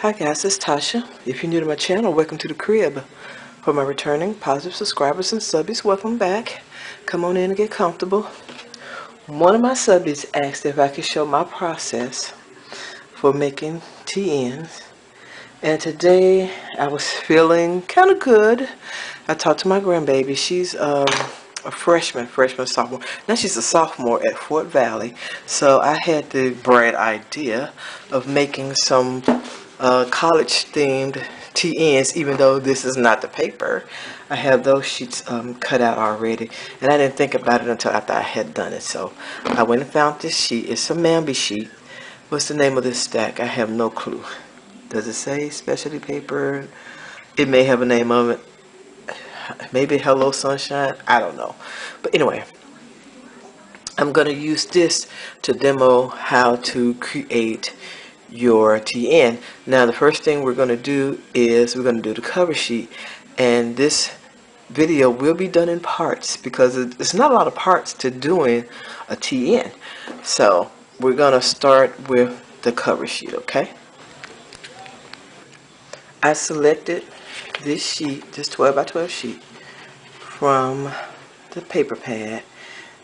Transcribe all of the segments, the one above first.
Hi guys, it's Tasha. If you're new to my channel, welcome to the crib. For my returning positive subscribers and subbies, welcome back. Come on in and get comfortable. One of my subbies asked if I could show my process for making TNs. And today I was feeling kind of good. I talked to my grandbaby. She's a freshman, sophomore. Now she's a sophomore at Fort Valley. So I had the bright idea of making some college themed TNs, even though this is not the paper. I have those sheets cut out already, and I didn't think about it until after I had done it. So I went and found this sheet. It's a Mamby sheet. What's the name of this stack? I have no clue. Does it say specialty paper? It may have a name of it. Maybe Hello Sunshine. I don't know. But anyway, I'm going to use this to demo how to create your TN. Now the first thing we're going to do is we're going to do the cover sheet, and this video will be done in parts because it's not a lot of parts to doing a TN. So we're going to start with the cover sheet. Okay, I selected this sheet, this 12 by 12 sheet from the paper pad,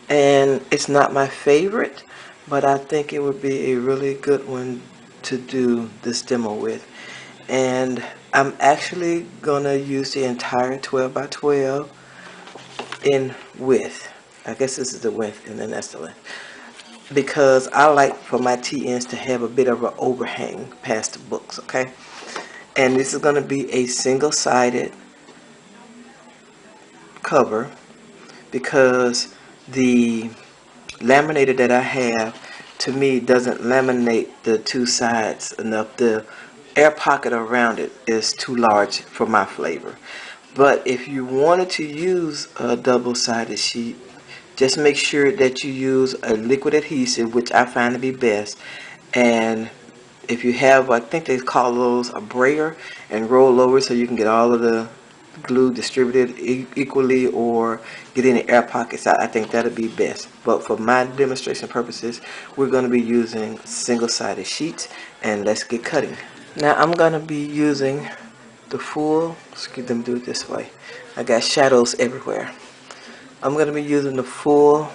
and it's not my favorite, but I think it would be a really good one to do this demo with. And I'm actually gonna use the entire 12 by 12 in width. I guess this is the width and then that's the length, because I like for my TNs to have a bit of an overhang past the books. Okay, and this is gonna be a single-sided cover because the laminator that I have, to me, doesn't laminate the two sides enough. The air pocket around it is too large for my flavor. But if you wanted to use a double-sided sheet, just make sure that you use a liquid adhesive, which I find to be best. And if you have, I think they call those a brayer, and roll over so you can get all of the glue distributed equally, or get any air pockets out. I think that'll be best. But for my demonstration purposes, we're going to be using single-sided sheets, and let's get cutting. Now I'm going to be using the full, excuse me, do it this way. I got shadows everywhere. I'm going to be using the full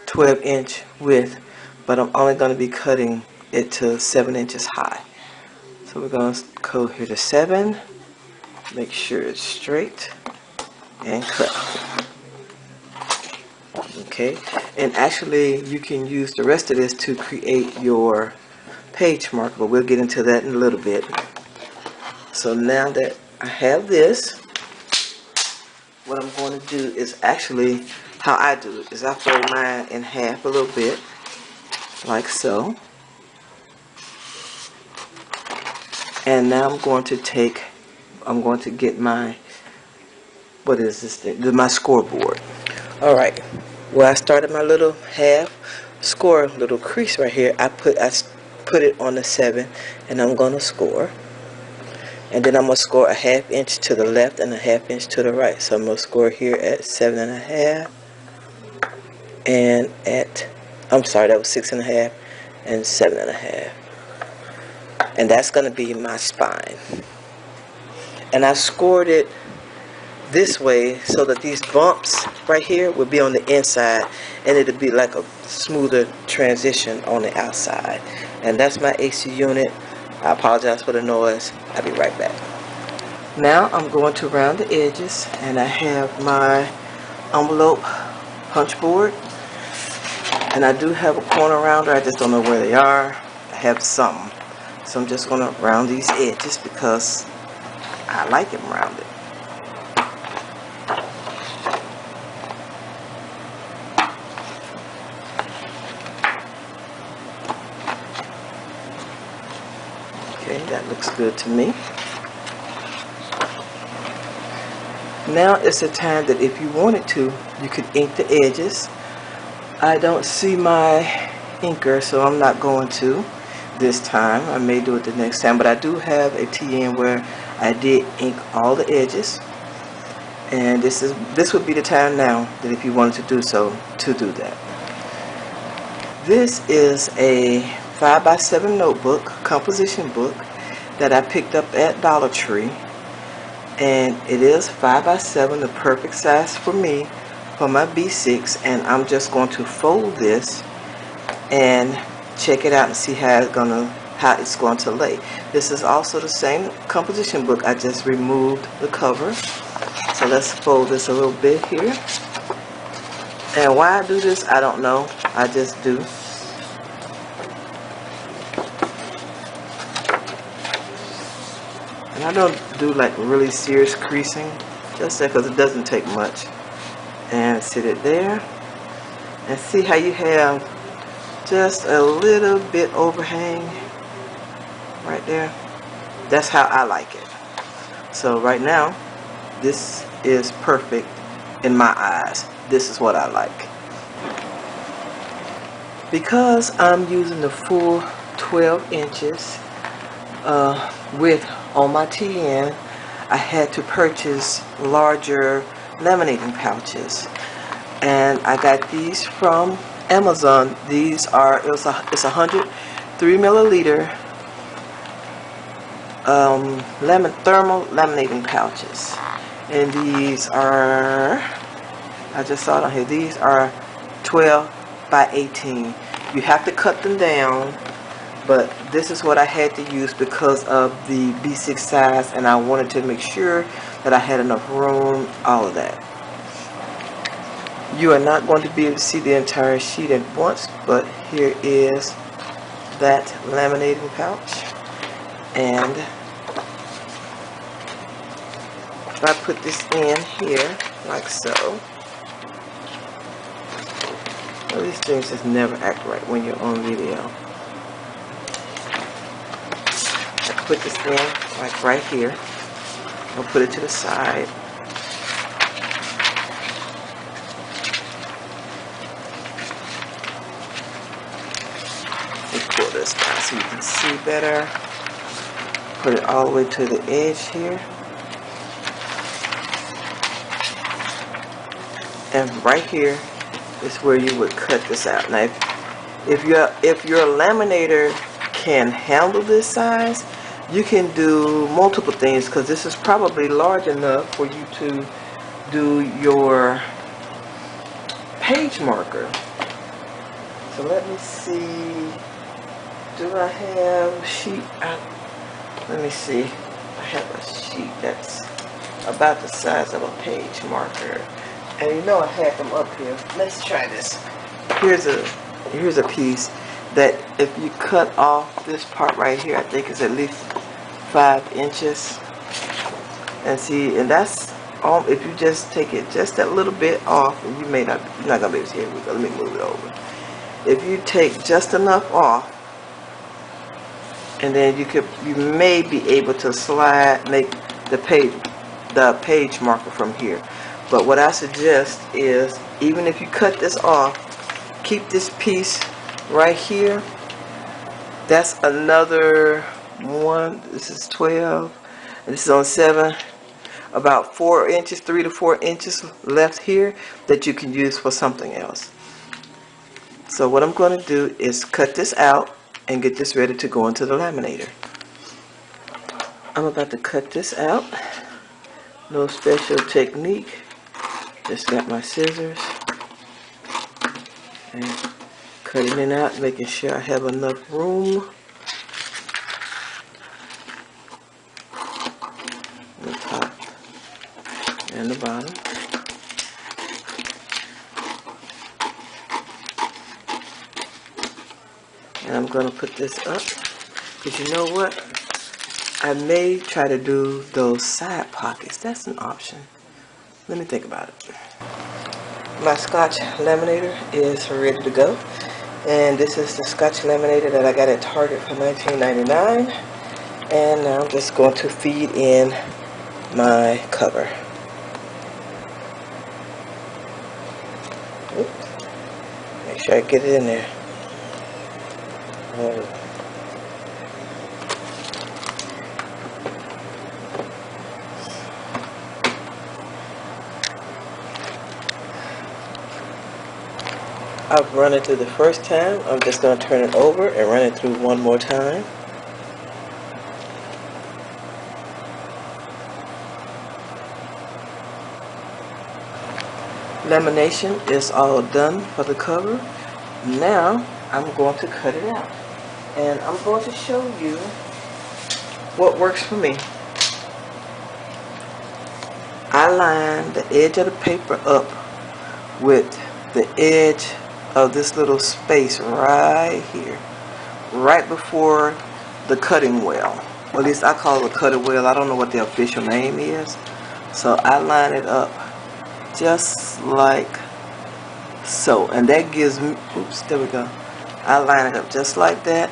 12-inch width, but I'm only going to be cutting it to 7 inches high. So we're going to go here to 7. Make sure it's straight and cut. Okay, and actually you can use the rest of this to create your page marker, but we'll get into that in a little bit. So now that I have this, what I'm going to do is actually, how I do it is I fold mine in half a little bit, like so. And now I'm going to get my, what is this thing? My scoreboard. Alright, where I started my little half score, little crease right here, I put it on the 7, and I'm going to score. And then I'm going to score a ½ inch to the left and a ½ inch to the right. So I'm going to score here at 7.5, and at, I'm sorry, that was 6.5 and 7.5. And that's going to be my spine. And I scored it this way so that these bumps right here will be on the inside, and it'll be like a smoother transition on the outside. And that's my AC unit. I apologize for the noise. I'll be right back. Now I'm going to round the edges, and I have my envelope punch board, and I do have a corner rounder. I just don't know where they are. I have some, so I'm just going to round these edges because I like them rounded. Okay, that looks good to me. Now it's the time that if you wanted to, you could ink the edges. I don't see my inker, so I'm not going to this time. I may do it the next time, but I do have a TN where I did ink all the edges, and this would be the time now that if you wanted to do so, to do that. This is a 5x7 notebook, composition book, that I picked up at Dollar Tree, and it is 5x7, the perfect size for me for my B6. And I'm just going to fold this and check it out and see how it's going to lay. This is also the same composition book. I just removed the cover. So let's fold this a little bit here. And why I do this, I don't know. I just do. And I don't do like really serious creasing, just because it doesn't take much. And sit it there. And see how you have just a little bit overhang right there. That's how I like it. So right now, this is perfect in my eyes. This is what I like. Because I'm using the full 12 inches width on my TN, I had to purchase larger laminating pouches. And I got these from Amazon. These are, it's 103 milliliter thermal laminating pouches. And these are, I just saw it on here, these are 12 by 18. You have to cut them down, but this is what I had to use because of the B6 size, and I wanted to make sure that I had enough room, all of that. You are not going to be able to see the entire sheet at once, but here is that laminating pouch. And if I put this in here, like so. Well, these things just never act right when you're on video. I put this in, like right here. I'll put it to the side. Pull this down so you can see better. Put it all the way to the edge here. And right here is where you would cut this out. Now, if your laminator can handle this size, you can do multiple things, because this is probably large enough for you to do your page marker. So let me see. Do I have a sheet? Let me see. I have a sheet that's about the size of a page marker. And you know I had them up here. Let's try this. Here's a piece that if you cut off this part right here, I think it's at least 5 inches. And see, and that's all. If you just take it just that little bit off, and you're not gonna be able to see it. Let me move it over. If you take just enough off, and then you may be able to make the page marker from here. But what I suggest is, even if you cut this off, keep this piece right here. That's another one. This is 12, and this is on 7. About 4 inches, 3 to 4 inches left here that you can use for something else. So what I'm going to do is cut this out and get this ready to go into the laminator. I'm about to cut this out. No special technique. Just got my scissors and cutting it out, making sure I have enough room. The top and the bottom. And I'm going to put this up, because you know what? I may try to do those side pockets. That's an option. Let me think about it. My Scotch laminator is ready to go. And this is the Scotch laminator that I got at Target for $19.99. And now I'm just going to feed in my cover. Oops. Make sure I get it in there. I've run it through the first time. I'm just going to turn it over and run it through one more time. lamination is all done for the cover. Now I'm going to cut it out, and I'm going to show you what works for me. I line the edge of the paper up with the edge of this little space right here, right before the cutting wheel. Well, at least I call it a cutting wheel. I don't know what the official name is. So I line it up just like so, and that gives me, oops, there we go. I line it up just like that.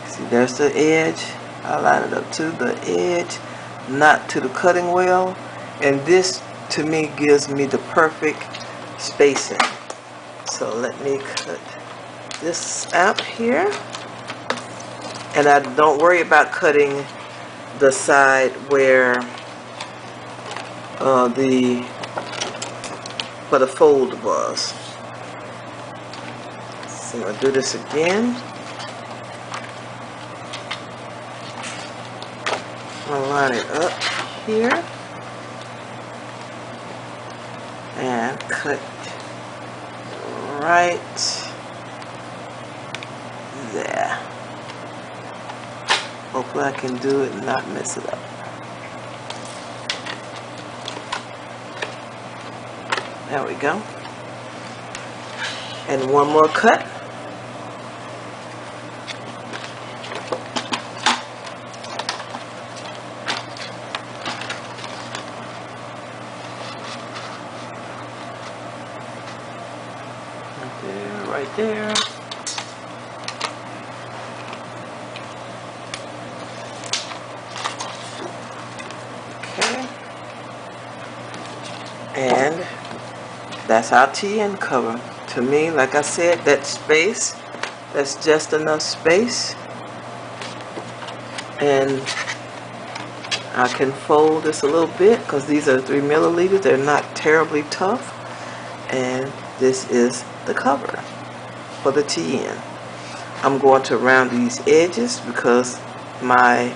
See, there's the edge. I line it up to the edge, not to the cutting wheel, and this to me gives me the perfect spacing. So let me cut this out here, and I don't worry about cutting the side where the fold was. So I'm going to do this again. I'll line it up here and cut right there. Hopefully I can do it and not mess it up. There we go. And one more cut. Right there. Okay. And that's our TN cover. To me, like I said, that space, that's just enough space. And I can fold this a little bit because these are 3 milliliters. They're not terribly tough. And this is the cover for the TN. I'm going to round these edges because my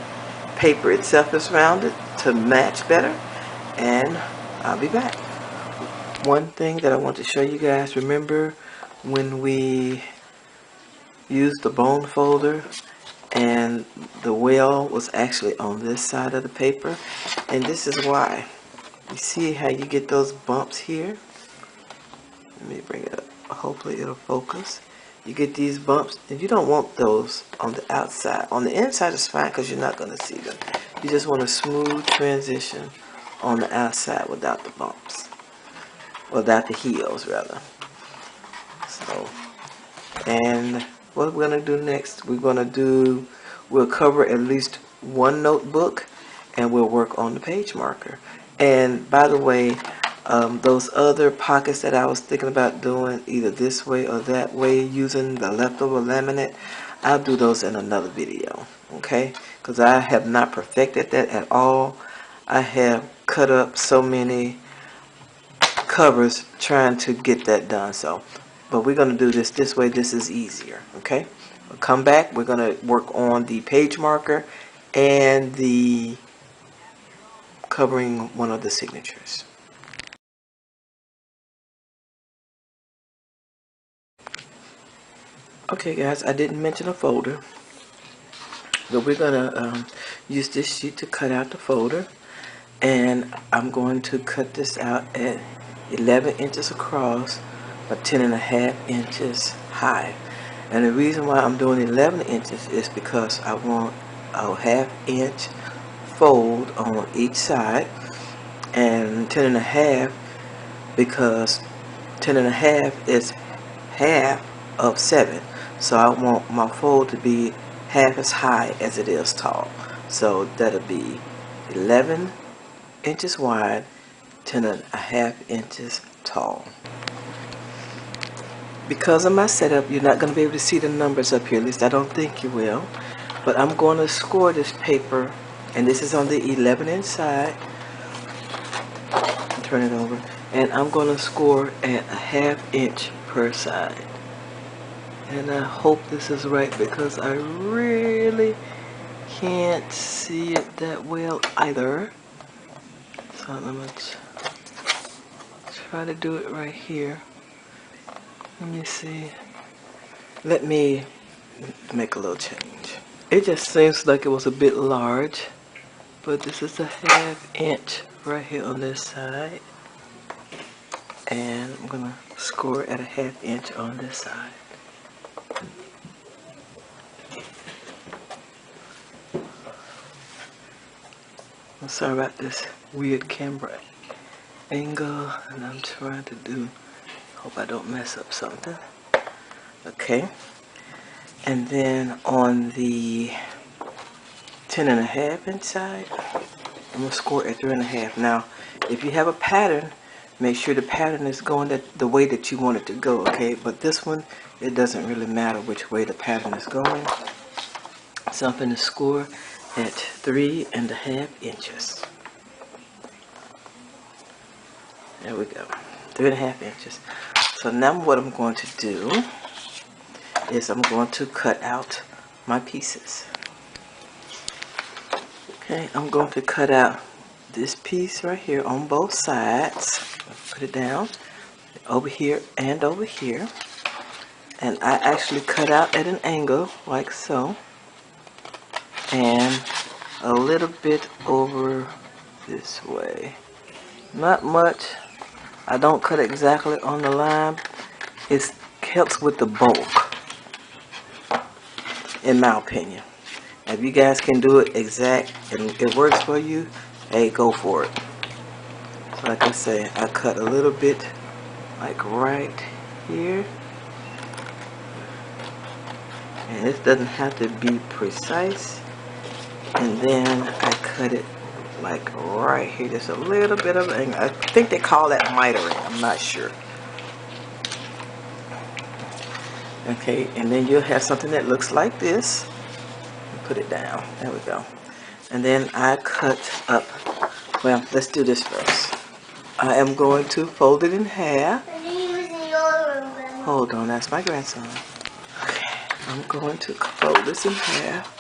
paper itself is rounded to match better, and I'll be back. One thing that I want to show you guys, remember when we used the bone folder and the wheel was actually on this side of the paper, and this is why. You see how you get those bumps here? Let me bring it up. Hopefully it'll focus. You get these bumps, and you don't want those on the outside. On the inside is fine because you're not going to see them. You just want a smooth transition on the outside without the bumps. Without the heels, rather. So, and what we're going to do next, we'll cover at least one notebook, and we'll work on the page marker. And by the way, those other pockets that I was thinking about doing either this way or that way using the leftover laminate, I'll do those in another video, okay? Because I have not perfected that at all. I have cut up so many covers trying to get that done. So, but we're going to do this way. This is easier, okay? We'll come back. We're going to work on the page marker and the covering one of the signatures. Okay guys, I didn't mention a folder, but we're gonna use this sheet to cut out the folder, and I'm going to cut this out at 11 inches across by 10.5 inches high. And the reason why I'm doing 11 inches is because I want a 1/2 inch fold on each side, and 10.5 because 10.5 is half of 7. So I want my fold to be half as high as it is tall. So that'll be 11 inches wide, 10.5 inches tall. Because of my setup, you're not going to be able to see the numbers up here. At least I don't think you will. But I'm going to score this paper, and this is on the 11-inch side. Turn it over. And I'm going to score at 1/2 inch per side. And I hope this is right because I really can't see it that well either. So I'm going to try to do it right here. Let me see. Let me make a little change. It just seems like it was a bit large, but this is a 1/2 inch right here on this side. And I'm gonna score at a 1/2 inch on this side. I'm sorry about this weird camera angle, and I'm trying to do, hope I don't mess up something. Okay, and then on the 10.5 inch side, I'm gonna score at 3.5. Now, if you have a pattern, make sure the pattern is going the way that you want it to go, okay? But this one, it doesn't really matter which way the pattern is going. So I'm gonna score at 3.5 inches. There we go, 3.5 inches. So now what I'm going to do is I'm going to cut out my pieces. Okay, I'm going to cut out this piece right here on both sides. Put it down over here and over here. And I actually cut out at an angle like so. And a little bit over this way. Not much. I don't cut exactly on the line. It helps with the bulk, in my opinion. If you guys can do it exact and it works for you, hey, go for it. So like I say, I cut a little bit like right here. And this doesn't have to be precise. And then I cut it like right here. Just a little bit of an angle. I think they call that mitering. I'm not sure. Okay, and then you'll have something that looks like this. Put it down. There we go. And then I cut up. Well, let's do this first. I am going to fold it in half. Hold on, that's my grandson. Okay, I'm going to fold this in half.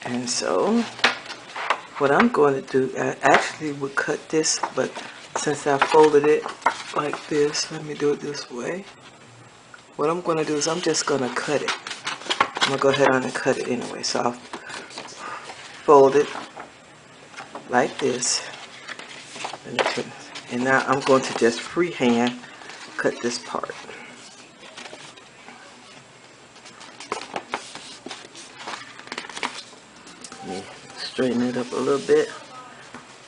And so, what I'm going to do, I actually would cut this, but since I folded it like this, let me do it this way. What I'm going to do is I'm just going to cut it. I'm going to go ahead on and cut it anyway. So I'll fold it like this. And now I'm going to just freehand cut this part. Let me straighten it up a little bit.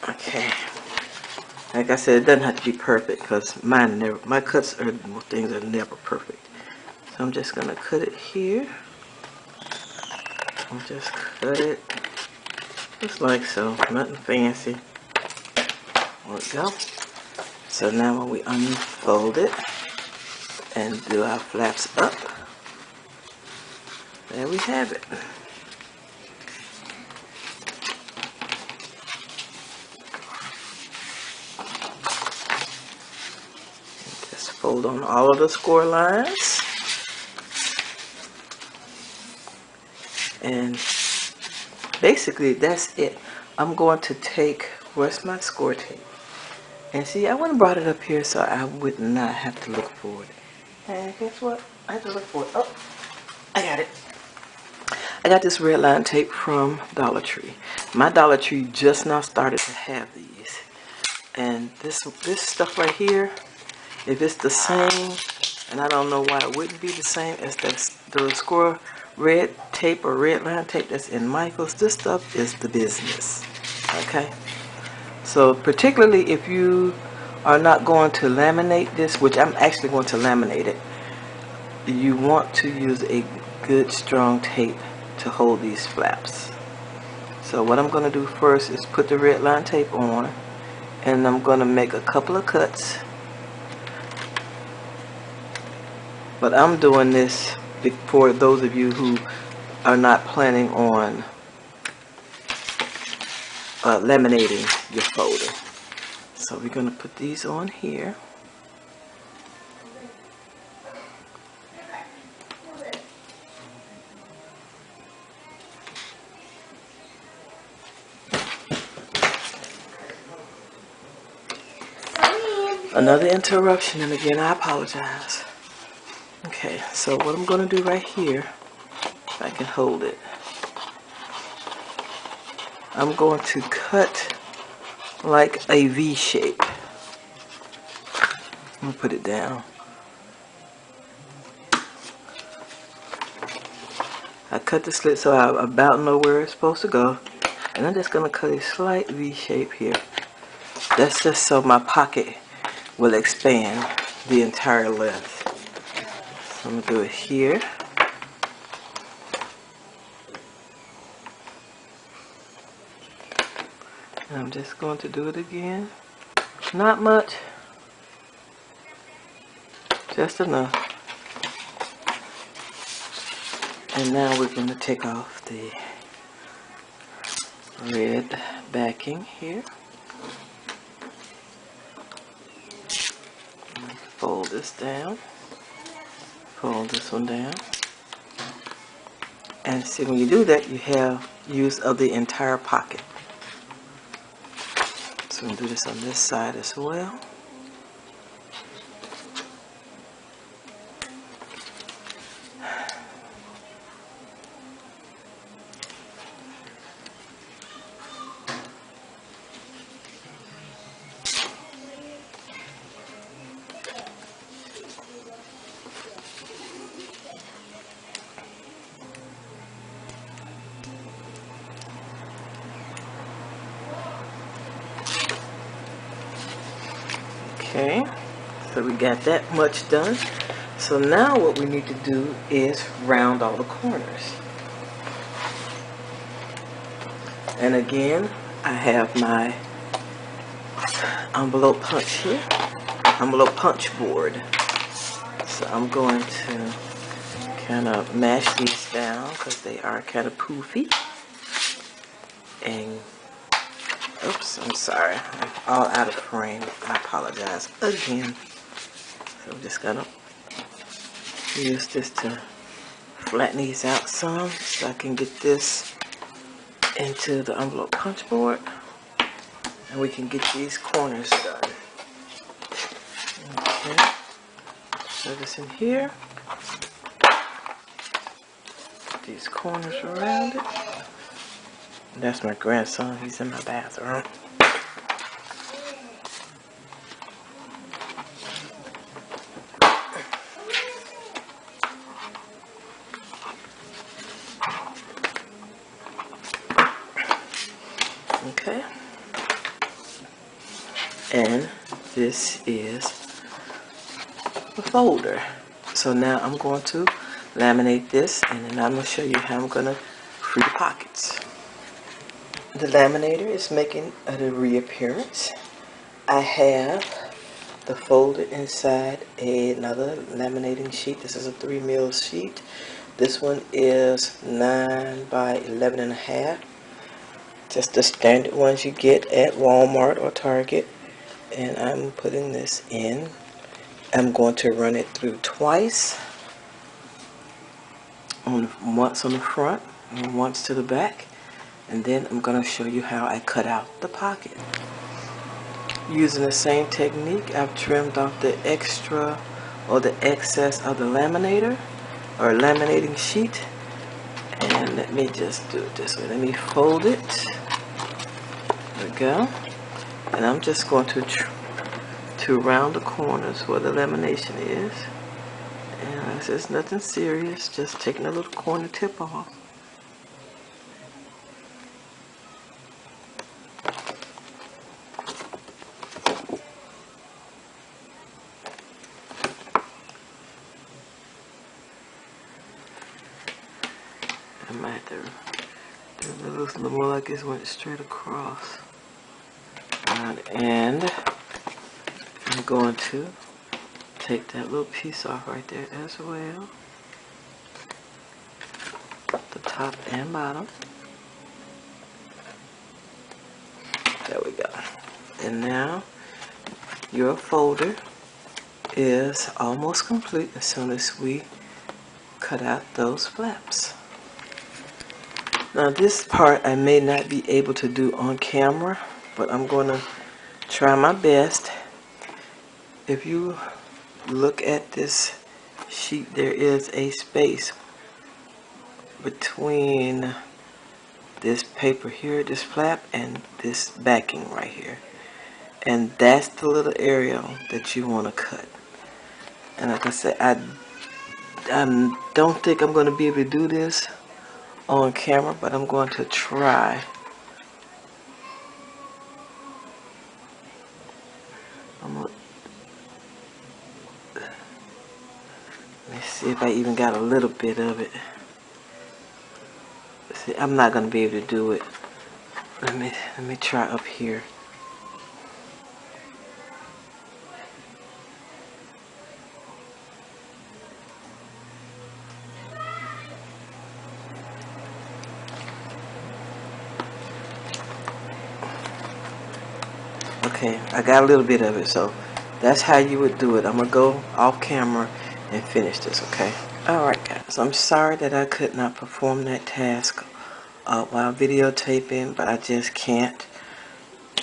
Okay. Like I said, it doesn't have to be perfect because my cuts are things are never perfect. So I'm just gonna cut it here. I'll just cut it just like so, nothing fancy. There we go. So now when we unfold it and do our flaps up, there we have it. Just fold on all of the score lines. And basically that's it. I'm going to take, where's my score tape? And see, I wouldn't have brought it up here so I would not have to look for it. And guess what? I have to look for it. Oh, I got it. I got this red line tape from Dollar Tree. My Dollar Tree just now started to have these. And this stuff right here, if it's the same, and I don't know why it wouldn't be the same as the score red tape or red line tape that's in Michael's, this stuff is the business. Okay? So particularly if you are not going to laminate this, which I'm actually going to laminate it, you want to use a good strong tape to hold these flaps. So what I'm going to do first is put the red line tape on, and I'm going to make a couple of cuts. But I'm doing this for those of you who are not planning on laminating your folder. So we're going to put these on here. Another interruption, and again I apologize. Okay, so what I'm going to do right here, if I can hold it, I'm going to cut like a V shape. I'm going to put it down. I cut the slit so I about know where it's supposed to go. And I'm just going to cut a slight V shape here. That's just so my pocket will expand the entire length. So I'm going to do it here. And I'm just going to do it again. Not much. Just enough. And now we're going to take off the red backing here. Fold this down. Fold this one down. And see, when you do that, you have use of the entire pocket. So we'll do this on this side as well. Okay, so we got that much done. So now what we need to do is round all the corners. And again, I have my envelope punch here, envelope punch board. So I'm going to kind of mash these down because they are kind of poofy. And oops, I'm sorry, I'm all out of frame. I apologize again. So I'm just gonna use this to flatten these out some so I can get this into the envelope punch board and we can get these corners done. Okay, so this in here, put these corners around it. That's my grandson, he's in my bathroom. Okay, and this is the folder. So now I'm going to laminate this, and then I'm going to show you how I'm going to free the pockets. The laminator is making a reappearance. I have the folder inside another laminating sheet. This is a 3mm sheet. This one is 9 by 11.5. Just the standard ones you get at Walmart or Target. And I'm putting this in. I'm going to run it through twice. Once on the front and once to the back. And then I'm going to show you how I cut out the pocket. Using the same technique, I've trimmed off the extra or the excess of the laminator or laminating sheet. And let me just do it this way. Let me fold it. There we go. And I'm just going to round the corners where the lamination is. And this is nothing serious, just taking a little corner tip off. I might have to do it looks a little more like this went straight across. And I'm going to take that little piece off right there as well. The top and bottom. There we go. And now your folder is almost complete as soon as we cut out those flaps. Now this part I may not be able to do on camera, but I'm going to try my best. if you look at this sheet, there is a space between this paper here, this flap, and this backing right here. And that's the little area that you want to cut. And like I said, I don't think I'm going to be able to do this on camera, but I'm going to try. Let me see if I even got a little bit of it. See, I'm not going to be able to do it. Let me try up here. Okay, I got a little bit of it, so that's how you would do it. I'm gonna go off camera and finish this, okay? Alright guys, I'm sorry that I could not perform that task while videotaping, but I just can't.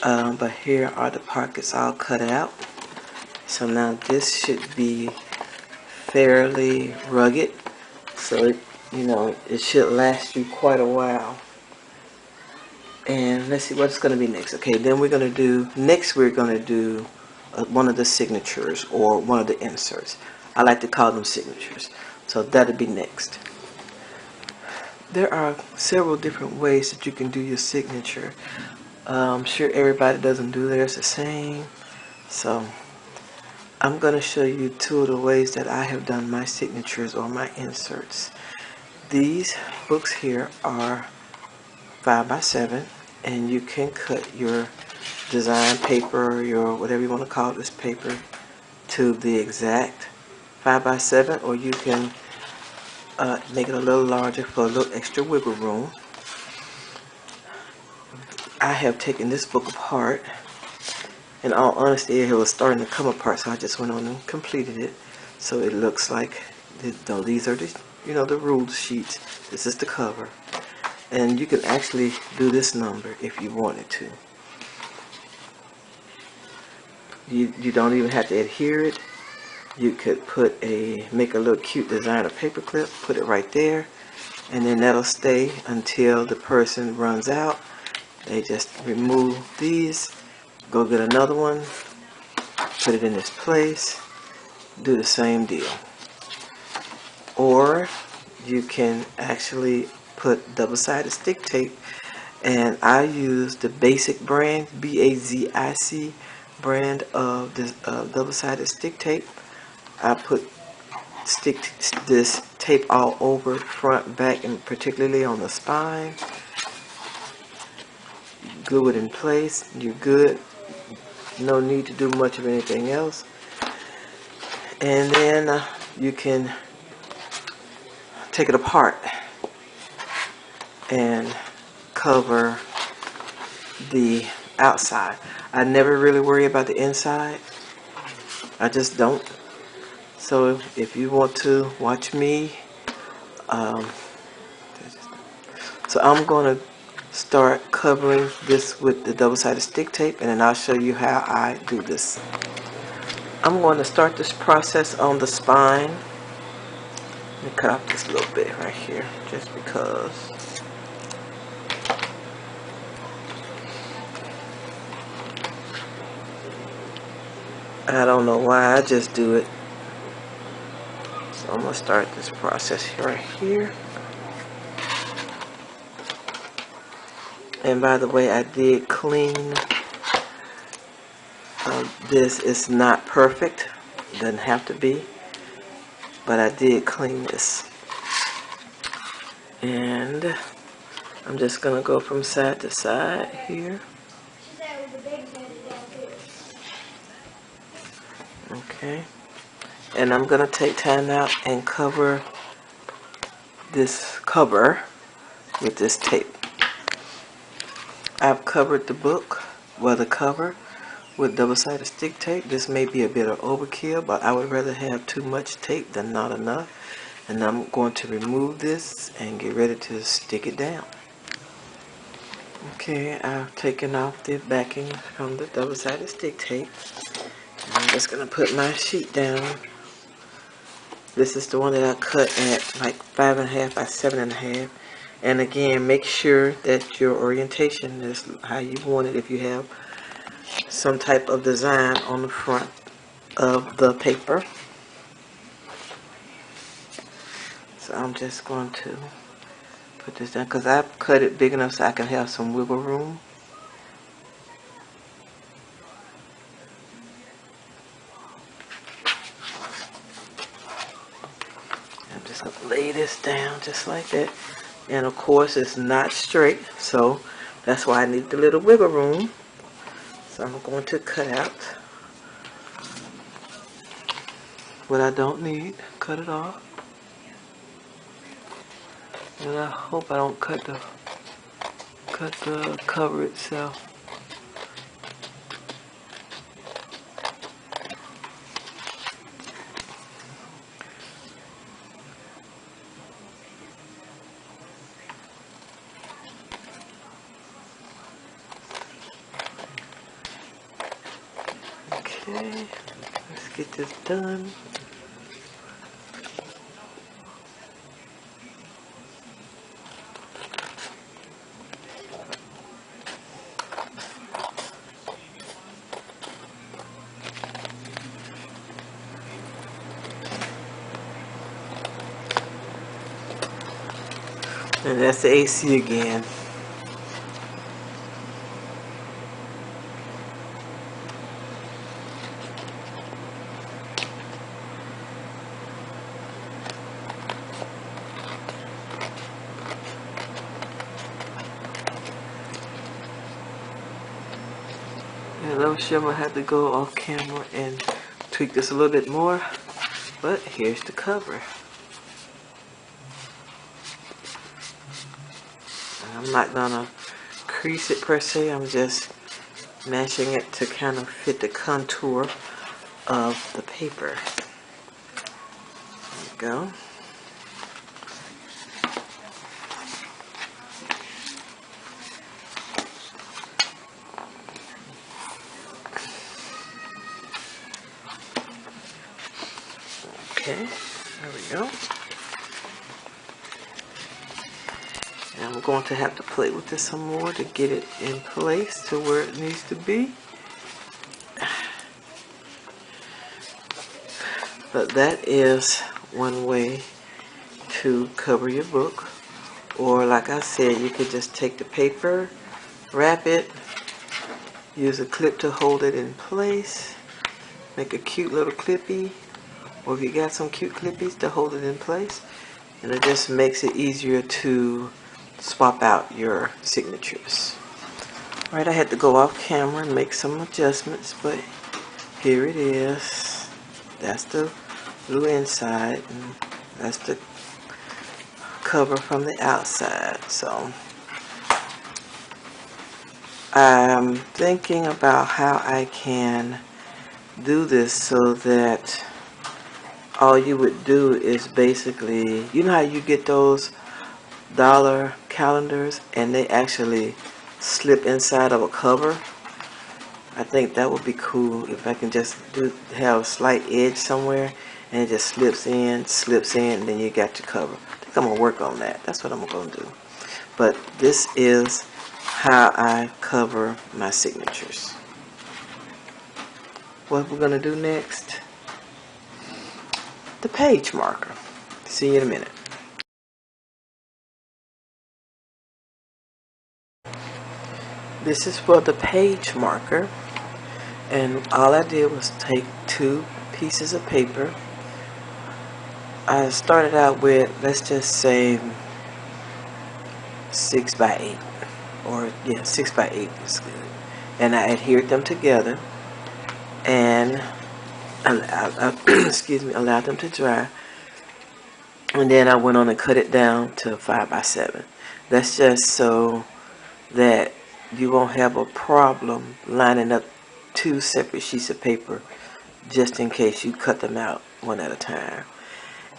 But here are the pockets all cut out. So now this should be fairly rugged, so it should last you quite a while. And let's see what's going to be next. Okay, then we're going to do one of the signatures or one of the inserts. I like to call them signatures. So that'll be next. There are several different ways that you can do your signature. I'm sure everybody doesn't do theirs the same. So I'm going to show you two of the ways that I have done my signatures or my inserts. These books here are 5x7, and you can cut your design paper, your whatever you want to call this paper, to the exact 5x7, or you can make it a little larger for a little extra wiggle room. I have taken this book apart. In all honesty, it was starting to come apart, so I just went on and completed it. So it looks like these are the ruled sheets. This is the cover. And you can actually do this number if you wanted to. You don't even have to adhere it. You could make a little cute designer paper clip, put it right there, and then that'll stay until the person runs out. They just remove these, go get another one, put it in its place, do the same deal. Or you can actually put double-sided stick tape, and I use the Basic brand, BAZIC brand of this double-sided stick tape. I put this tape all over, front, back, and particularly on the spine. Glue it in place. You're good. No need to do much of anything else. And then you can take it apart and cover the outside. I never really worry about the inside. I just don't. So if you want to watch me, so I'm going to start covering this with the double-sided stick tape, and then I'll show you how I do this. I'm going to start this process on the spine. Let me cut off this little bit right here, just because. I don't know why, I just do it. So I'm going to start this process right here. And by the way, I did clean this. Is not perfect, doesn't have to be, but I did clean this. And I'm just going to go from side to side here. Okay. And I'm going to take time out and cover this cover with this tape. I've covered the book, the cover, with double-sided stick tape. This may be a bit of overkill, but I would rather have too much tape than not enough. And I'm going to remove this and get ready to stick it down. Okay, I've taken off the backing from the double-sided stick tape. I'm just going to put my sheet down. This is the one that I cut at like 5.5 by 7.5. And again, make sure that your orientation is how you want it if you have some type of design on the front of the paper. So I'm just going to put this down because I've cut it big enough so I can have some wiggle room. I'm just going to lay this down just like that. And of course it's not straight, so that's why I need the little wiggle room. So I'm going to cut out what I don't need, cut it off. And I hope I don't cut the cover itself. Okay, let's get this done. And that's the AC again. And I'm sure I'm gonna have to go off camera and tweak this a little bit more. But here's the cover. I'm not gonna crease it per se, I'm just mashing it to kind of fit the contour of the paper. There we go. Okay, there we go. And I'm going to have to play with this some more to get it in place to where it needs to be. But that is one way to cover your book. Or like I said, you could just take the paper, wrap it, use a clip to hold it in place, make a cute little clippy, or if you got some cute clippies to hold it in place, and it just makes it easier to swap out your signatures. Alright, I had to go off camera and make some adjustments, but here it is. That's the blue inside, and that's the cover from the outside. So I'm thinking about how I can do this so that all you would do is basically, you know how you get those dollar calendars and they actually slip inside of a cover? I think that would be cool if I can just have a slight edge somewhere and it just slips in, and then you got your cover. I think I'm going to work on that. That's what I'm going to do. But this is how I cover my signatures. What we're going to do next, the page marker. See you in a minute. This is for the page marker, and all I did was take 2 pieces of paper. I started out with, let's just say 6 by 8, or yeah, 6 by 8 is good. And I adhered them together and allowed them to dry. And then I went on and cut it down to 5 by 7. That's just so that you won't have a problem lining up 2 separate sheets of paper just in case you cut them out one at a time.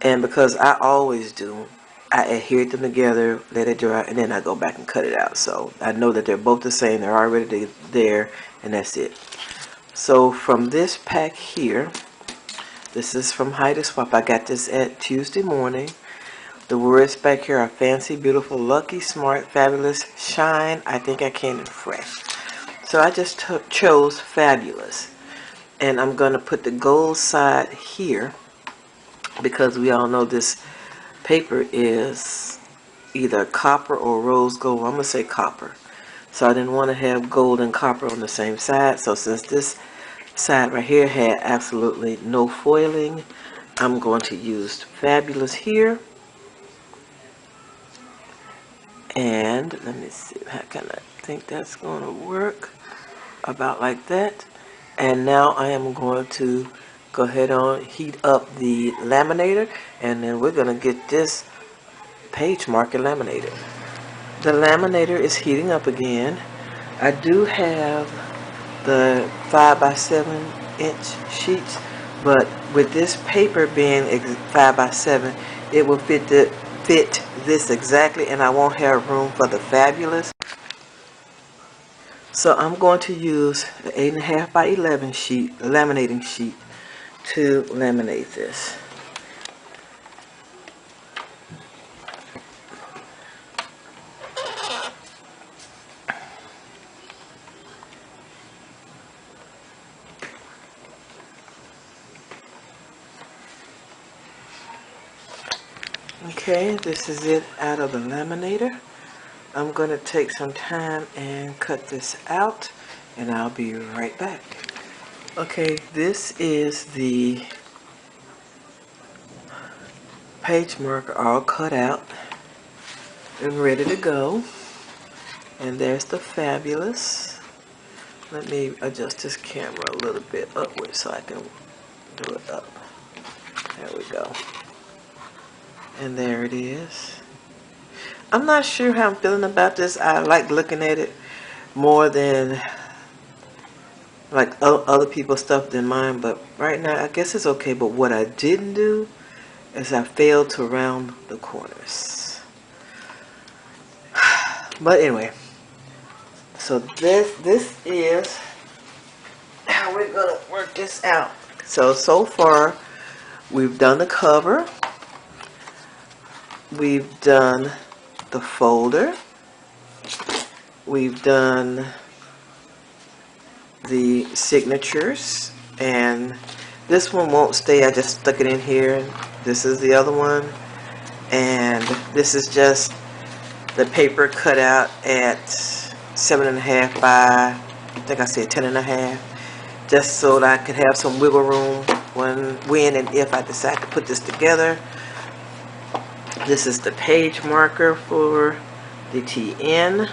And because I always do, I adhere them together, let it dry, and then I go back and cut it out. So I know that they're both the same, they're already there, and that's it. So from this pack here, this is from Hide and Swap. I got this at Tuesday morning. The words back here are fancy, beautiful, lucky, smart, fabulous, shine, I think I can, and fresh. So I just chose fabulous. And I'm going to put the gold side here because we all know this paper is either copper or rose gold. I'm going to say copper. So I didn't want to have gold and copper on the same side. So since this side right here had absolutely no foiling, I'm going to use fabulous here. And let me see, how can I think that's going to work? About like that. And now I am going to go ahead on heat up the laminator, and then we're going to get this page marker laminated. The laminator is heating up again. I do have the 5x7" sheets, but with this paper being 5x7, it will fit this exactly, and I won't have room for the fabulous. So I'm going to use the 8.5x11 sheet, the laminating sheet, to laminate this. Okay, this is it out of the laminator. I'm going to take some time and cut this out, and I'll be right back. Okay, this is the page marker all cut out and ready to go. And there's the fabulous. Let me adjust this camera a little bit upward so I can do it up. There we go. And there it is. I'm not sure how I'm feeling about this. I like looking at it more than like other people's stuff than mine, but right now I guess it's okay. But what I didn't do is I failed to round the corners. But anyway, so this is how we're gonna work this out. So far we've done the cover, we've done the folder, we've done the signatures, and this one won't stay. I just stuck it in here. This is the other one, and this is just the paper cut out at 7.5 by, I think I said 10.5, just so that I could have some wiggle room when and if I decide to put this together. This is the page marker for the TN.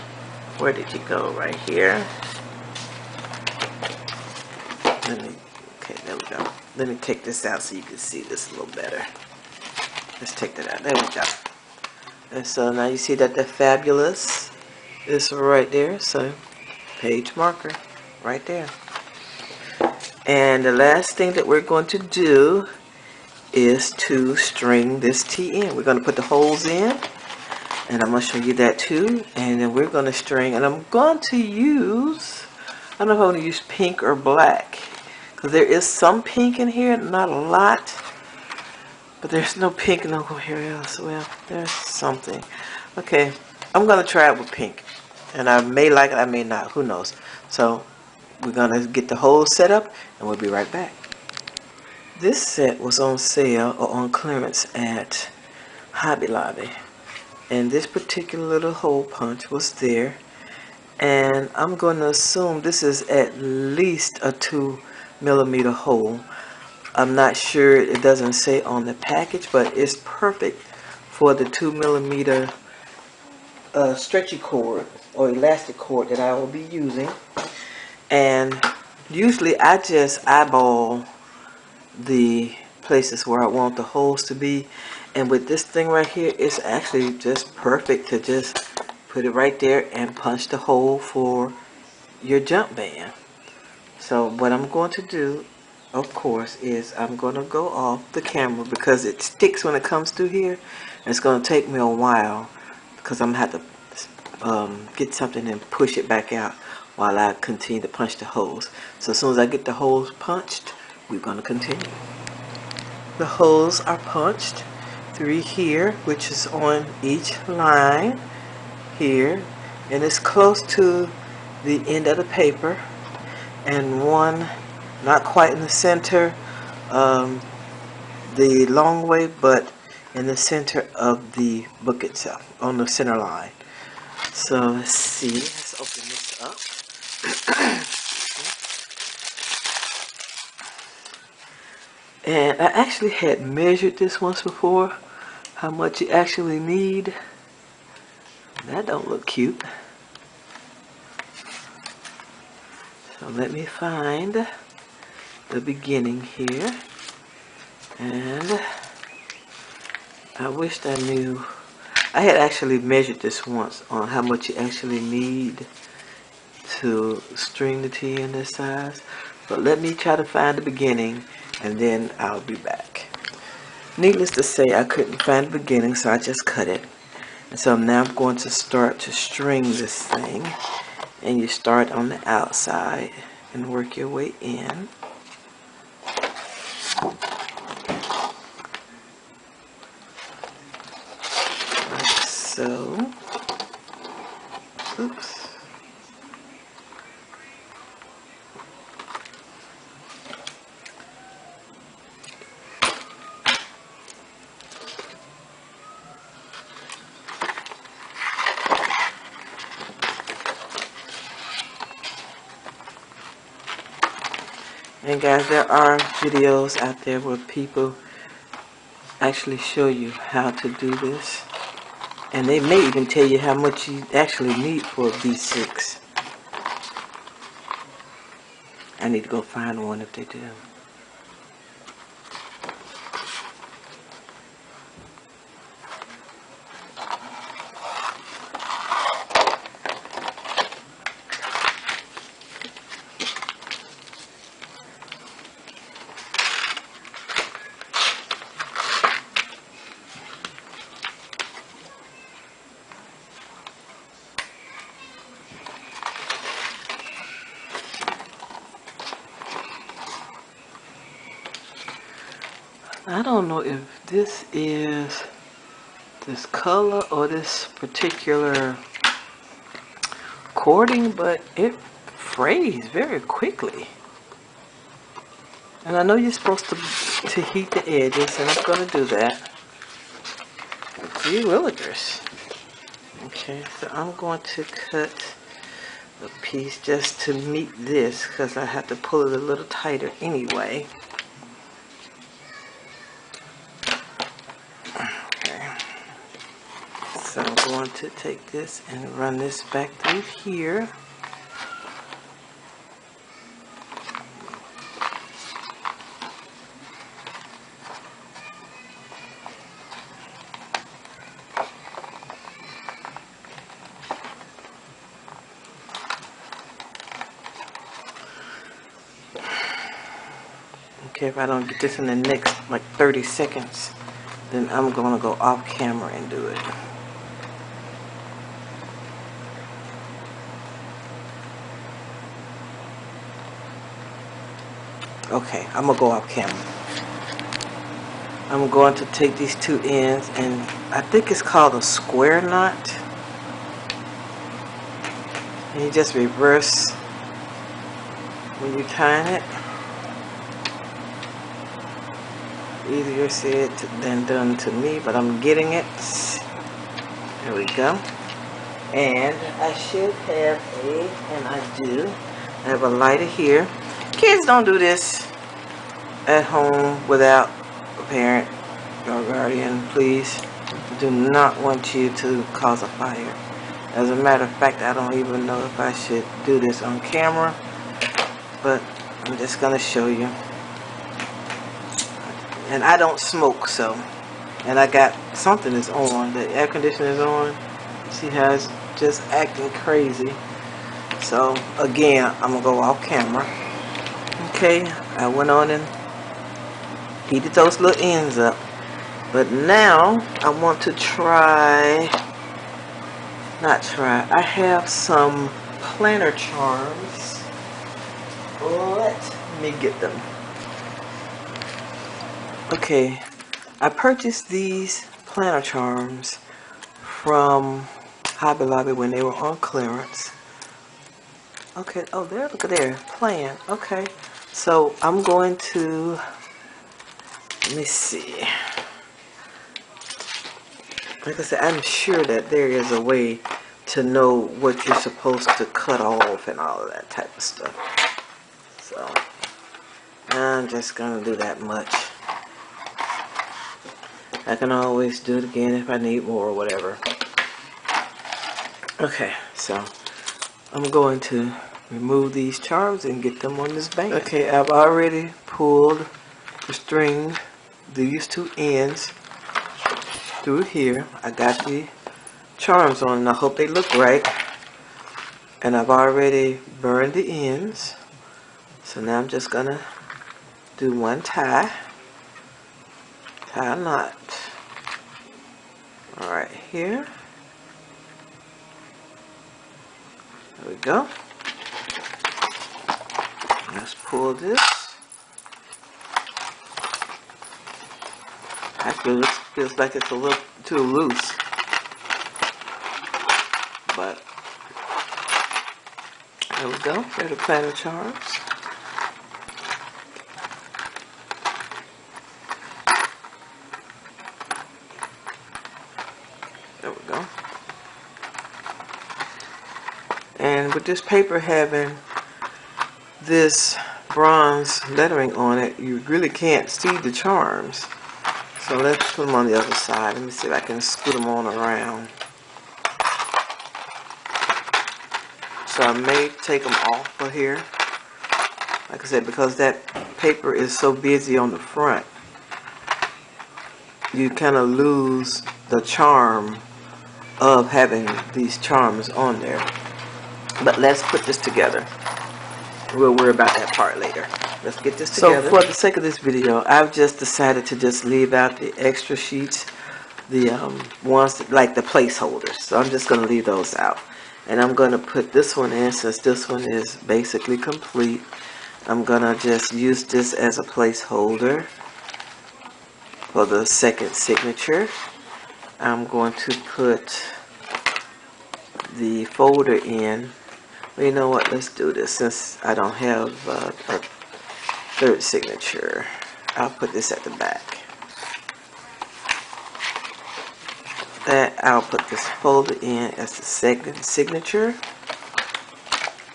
Where did you go? Right here. Okay, there we go. Let me take this out so you can see this a little better. Let's take that out. There we go. And so now you see that the fabulous is right there. So page marker right there. And the last thing that we're going to do is to string this T in. We're going to put the holes in, and I'm going to show you that too. And then we're going to string, and I'm going to use, I don't know if I'm going to use pink or black, because there is some pink in here, not a lot, but there's no pink nowhere else. Well, there's something. Okay, I'm going to try it with pink, and I may like it, I may not, who knows. So we're going to get the hole set up, and we'll be right back. This set was on sale or on clearance at Hobby Lobby, and this particular little hole punch was there, and I'm going to assume this is at least a 2mm hole. I'm not sure, it doesn't say on the package, but it's perfect for the 2mm stretchy cord or elastic cord that I will be using. And usually I just eyeball the places where I want the holes to be, and with this thing right here, it's actually just perfect to just put it right there and punch the hole for your jump band. So what I'm going to do, of course, is I'm going to go off the camera because it sticks when it comes through here, and it's going to take me a while because I'm going to have to get something and push it back out. while I continue to punch the holes. So as soon as I get the holes punched, we're going to continue. The holes are punched, 3 here, which is on each line here, and it's close to the end of the paper, and 1 not quite in the center, the long way, but in the center of the book itself, on the center line. So let's see, let's open this up. And I actually had measured this once before, how much you actually need. That don't look cute. So let me find the beginning here. And I wished I knew. I had actually measured this once on how much you actually need to string the T in this size. But let me try to find the beginning, and then I'll be back. Needless to say, I couldn't find the beginning, so I just cut it. And so now I'm going to start to string this thing. And you start on the outside and work your way in. Like so. Oops. And guys, there are videos out there where people actually show you how to do this. And they may even tell you how much you actually need for a B6. I need to go find one if they do. I don't know if this is this color or this particular cording, but it frays very quickly. And I know you're supposed to heat the edges, and I'm going to do that. Gee willikers. Okay, so I'm going to cut a piece just to meet this, because I have to pull it a little tighter anyway. So I'm going to take this and run this back through here. Okay, if I don't get this in the next like 30 seconds, then I'm going to go off camera and do it. Okay, I'm going to go off camera. I'm going to take these 2 ends, and I think it's called a square knot. And you just reverse when you tie it. Easier said than done to me, but I'm getting it. There we go. And I should have and I do, I have a lighter here. Kids, don't do this at home without a parent or guardian, please. I do not want you to cause a fire. As a matter of fact, I don't even know if I should do this on camera, but I'm just going to show you. And I don't smoke, so, and I got something is on, the air conditioner is on. See how it's just acting crazy. So again, I'm gonna go off camera. Okay, I went on and heated those little ends up, but now I want to I have some planner charms. Let me get them. Okay, I purchased these planner charms from Hobby Lobby when they were on clearance. Okay, oh there, look at there, plan. Okay, so I'm going to, let me see. Like I said, I'm sure that there is a way to know what you're supposed to cut off and all of that type of stuff. So, I'm just going to do that much. I can always do it again if I need more or whatever. Okay, so I'm going to remove these charms and get them on this band. Okay, I've already pulled the string, these two ends through here. I got the charms on and I hope they look right. And I've already burned the ends. So now I'm just gonna do one tie a knot. All right, here. There we go. Let's pull this. Actually, this feels like it's a little too loose, but there we go. They're the planner charms. There we go. And with this paper having this bronze lettering on it, you really can't see the charms. So let's put them on the other side. Let me see if I can scoot them on around. So I may take them off of here. Like I said, because that paper is so busy on the front, you kind of lose the charm of having these charms on there. But let's put this together. We'll worry about that part later. Let's get this together. So for the sake of this video, I've just decided to just leave out the extra sheets, the ones that, like the placeholders. So I'm just going to leave those out. And I'm going to put this one in since this one is basically complete. I'm going to just use this as a placeholder for the second signature. I'm going to put the folder in. Well, you know what? Let's do this since I don't have a third signature. I'll put this at the back. I'll put this folder in as the second signature.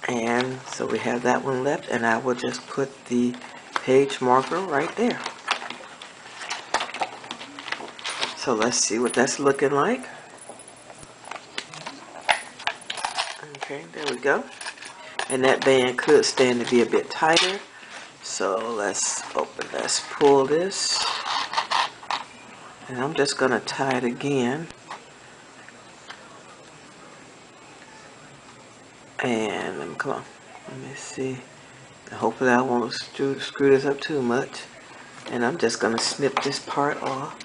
And so we have that one left, and I will just put the page marker right there. So let's see what that's looking like. Okay, there we go. And that band could stand to be a bit tighter. So let's pull this. And I'm just going to tie it again. And come on, let me see. Hopefully I won't screw this up too much. And I'm just going to snip this part off.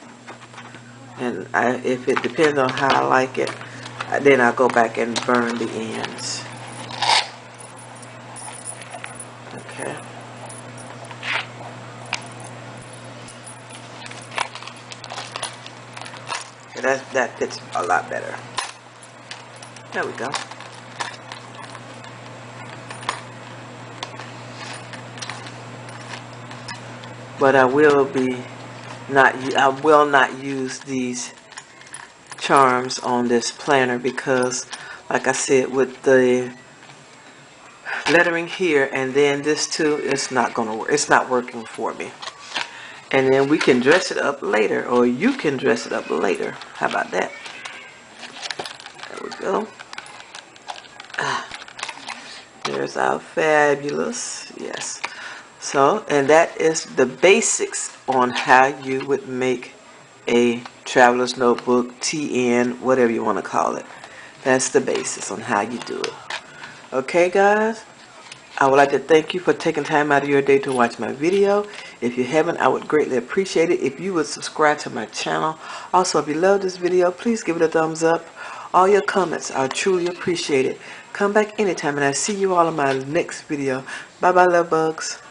And if it depends on how I like it, then I'll go back and burn the ends. Okay. That fits a lot better. There we go. But I will not use these charms on this planner because, like I said, with the lettering here and then this too, it's not gonna work. It's not working for me. And then we can dress it up later, or you can dress it up later. How about that? There we go. There's our fabulous, yes. So, and that is the basics on how you would make a Traveler's Notebook, TN, whatever you want to call it. That's the basis on how you do it. Okay, guys? I would like to thank you for taking time out of your day to watch my video. If you haven't, I would greatly appreciate it if you would subscribe to my channel. Also, if you love this video, please give it a thumbs up. All your comments are truly appreciated. Come back anytime, and I'll see you all in my next video. Bye bye, love bugs.